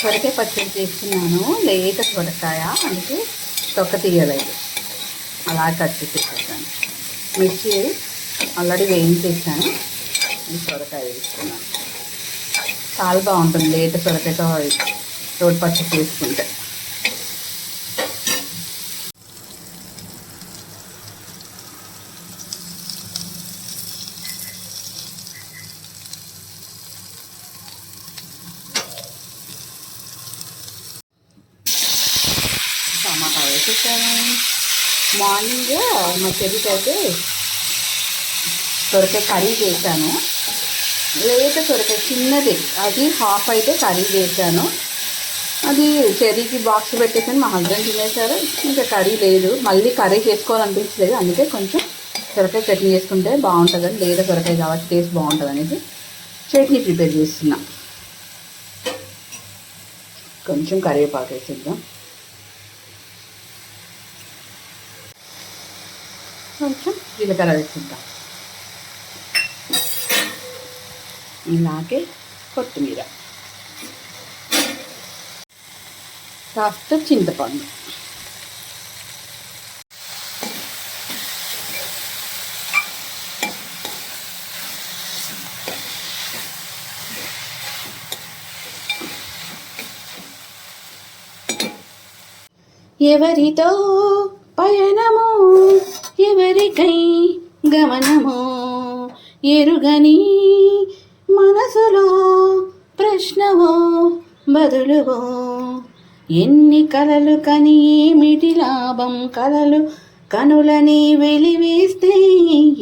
సొరకాయ పచ్చడి చేస్తున్నాను. లేత సొరకాయ, అందుకే తొక్క తీయలేదు, అలా కట్ చేసేసాను. మిర్చి ఆల్రెడీ వేయించేసాను. ఈ సొరకాయ వేసుకున్నాను. చాలా బాగుంటుంది లేత సొరకాయతో రోటి పచ్చడి చేసుకుంటే. టమాటా వేసేసాను. మార్నింగ్ మా చెల్లికైతే సొరకాయ కర్రీ చేశాను. లేత సొరకాయ చిన్నది, అది హాఫ్ అయితే కర్రీ చేశాను. అది చెర్రీకి బాక్స్ పెట్టేసాను, మా హస్బెండ్ తినేసారు. ఇంకా కర్రీ లేదు, మళ్ళీ కర్రీ చేసుకోవాలనిపించలేదు. అందుకే కొంచెం సొరకాయ చట్నీ చేసుకుంటే బాగుంటుందని, లేత సొరకాయ కాబట్టి టేస్ట్ బాగుంటుంది అనేసి చట్నీ ప్రిపేర్ చేస్తున్నా. కొంచెం కరివేపాకు వేసేద్దాం, కొంచెం జీలకర్ర వేసుకుంటాం, ఇలాగే కొత్తిమీర, కాస్త చింతపండు, ఎవరితో పయనము ఎవరికై గమనము ఎరుగని మనసులో ప్రశ్నవో బదులువో, ఎన్ని కలలు కని ఏమిటి లాభం, కలలు కనులని వెలివేస్తే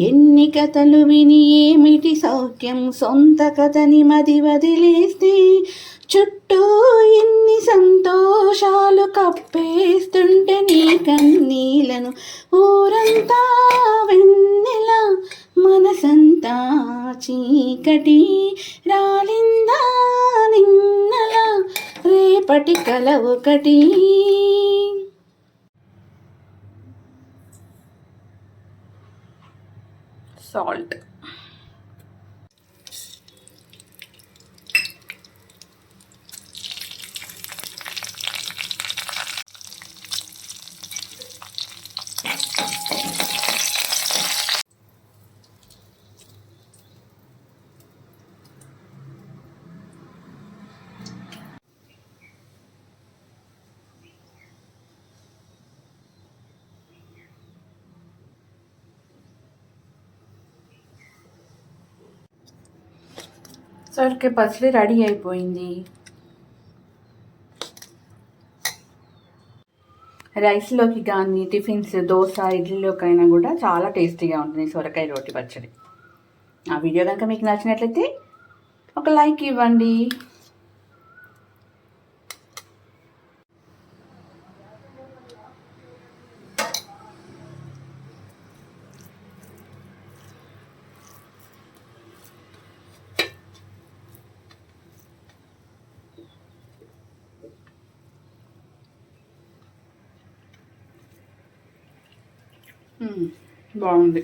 ఎన్ని కథలు విని ఏమిటి సౌఖ్యం, సొంత కథని మది వదిలేస్తే చుట్టూ ఎన్ని సంతోషాలు కప్పేస్తుంటే నీ కన్నీలను, ఊరంతా వెన్నెల మనసంతా చీకటి, రాలిందా నిన్నల రేపటి కల ఒకటి. సాల్ట్, సొరకాయ పచ్చడి రెడీ అయిపోయింది. రైస్లోకి కానీ, టిఫిన్స్, దోశ, ఇడ్లీలోకైనా కూడా చాలా టేస్టీగా ఉంటుంది సొరకాయ రోటి పచ్చడి. ఆ వీడియో కనుక మీకు నచ్చినట్లయితే ఒక లైక్ ఇవ్వండి. బాగుంది.